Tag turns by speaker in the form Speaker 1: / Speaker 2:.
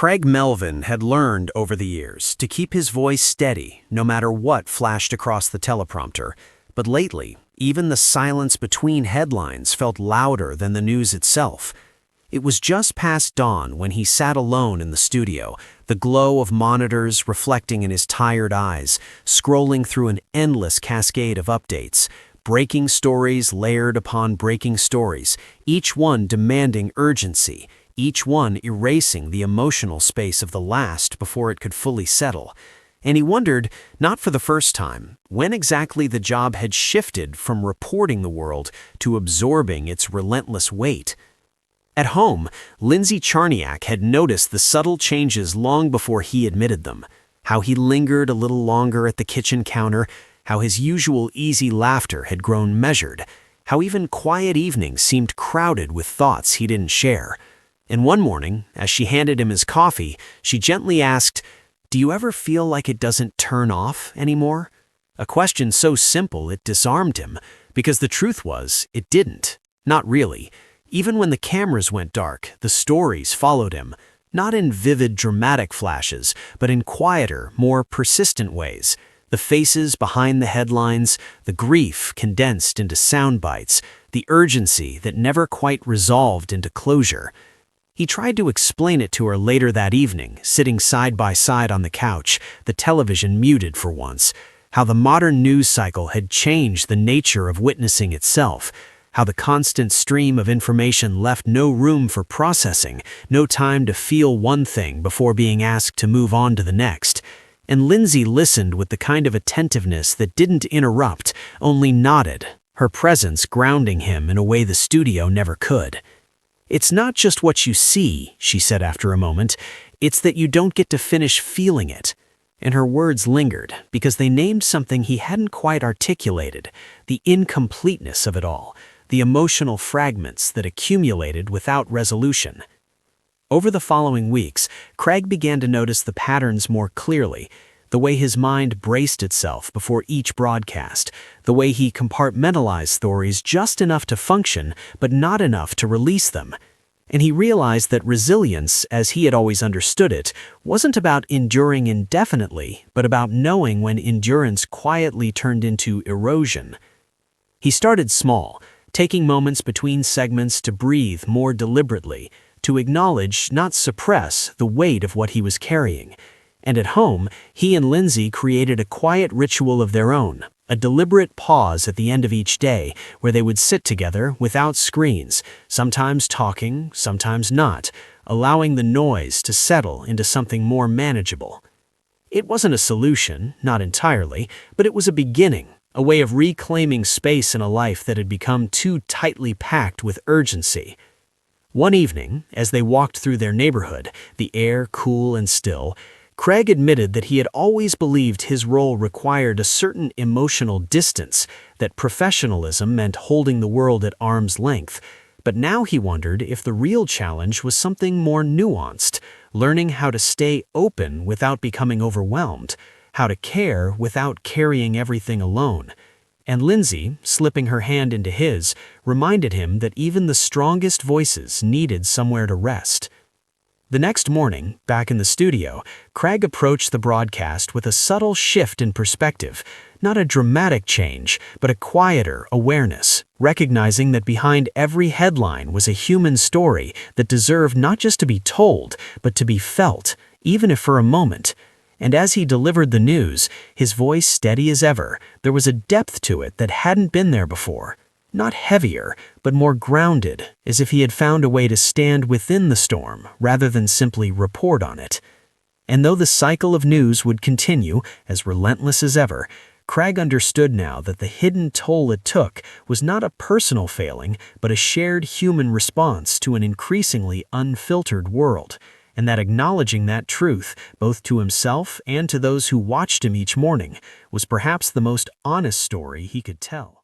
Speaker 1: Craig Melvin had learned over the years to keep his voice steady no matter what flashed across the teleprompter, but lately, even the silence between headlines felt louder than the news itself. It was just past dawn when he sat alone in the studio, the glow of monitors reflecting in his tired eyes, scrolling through an endless cascade of updates, breaking stories layered upon breaking stories, each one demanding urgency, each one erasing the emotional space of the last before it could fully settle. And he wondered, not for the first time, when exactly the job had shifted from reporting the world to absorbing its relentless weight. At home, Lindsay Charniak had noticed the subtle changes long before he admitted them. How he lingered a little longer at the kitchen counter, how his usual easy laughter had grown measured, how even quiet evenings seemed crowded with thoughts he didn't share. And one morning, as she handed him his coffee, she gently asked, "Do you ever feel like it doesn't turn off anymore?" A question so simple it disarmed him, because the truth was, it didn't. Not really. Even when the cameras went dark, the stories followed him, not in vivid dramatic flashes, but in quieter, more persistent ways. The faces behind the headlines, the grief condensed into sound bites, the urgency that never quite resolved into closure. He tried to explain it to her later that evening, sitting side by side on the couch, the television muted for once, how the modern news cycle had changed the nature of witnessing itself, how the constant stream of information left no room for processing, no time to feel one thing before being asked to move on to the next. And Lindsay listened with the kind of attentiveness that didn't interrupt, only nodded, her presence grounding him in a way the studio never could. "It's not just what you see," she said after a moment, "it's that you don't get to finish feeling it." And her words lingered, because they named something he hadn't quite articulated, the incompleteness of it all, the emotional fragments that accumulated without resolution. Over the following weeks, Craig began to notice the patterns more clearly, the way his mind braced itself before each broadcast, the way he compartmentalized stories just enough to function, but not enough to release them. And he realized that resilience, as he had always understood it, wasn't about enduring indefinitely, but about knowing when endurance quietly turned into erosion. He started small, taking moments between segments to breathe more deliberately, to acknowledge, not suppress, the weight of what he was carrying. And at home, he and Lindsay created a quiet ritual of their own, a deliberate pause at the end of each day where they would sit together without screens, sometimes talking, sometimes not, allowing the noise to settle into something more manageable. It wasn't a solution, not entirely, but it was a beginning, a way of reclaiming space in a life that had become too tightly packed with urgency. One evening, as they walked through their neighborhood, the air cool and still, Craig admitted that he had always believed his role required a certain emotional distance, that professionalism meant holding the world at arm's length. But now he wondered if the real challenge was something more nuanced, learning how to stay open without becoming overwhelmed, how to care without carrying everything alone. And Lindsay, slipping her hand into his, reminded him that even the strongest voices needed somewhere to rest. The next morning, back in the studio, Craig approached the broadcast with a subtle shift in perspective, not a dramatic change, but a quieter awareness, recognizing that behind every headline was a human story that deserved not just to be told, but to be felt, even if for a moment. And as he delivered the news, his voice steady as ever, there was a depth to it that hadn't been there before. Not heavier, but more grounded, as if he had found a way to stand within the storm rather than simply report on it. And though the cycle of news would continue, as relentless as ever, Craig understood now that the hidden toll it took was not a personal failing, but a shared human response to an increasingly unfiltered world, and that acknowledging that truth, both to himself and to those who watched him each morning, was perhaps the most honest story he could tell.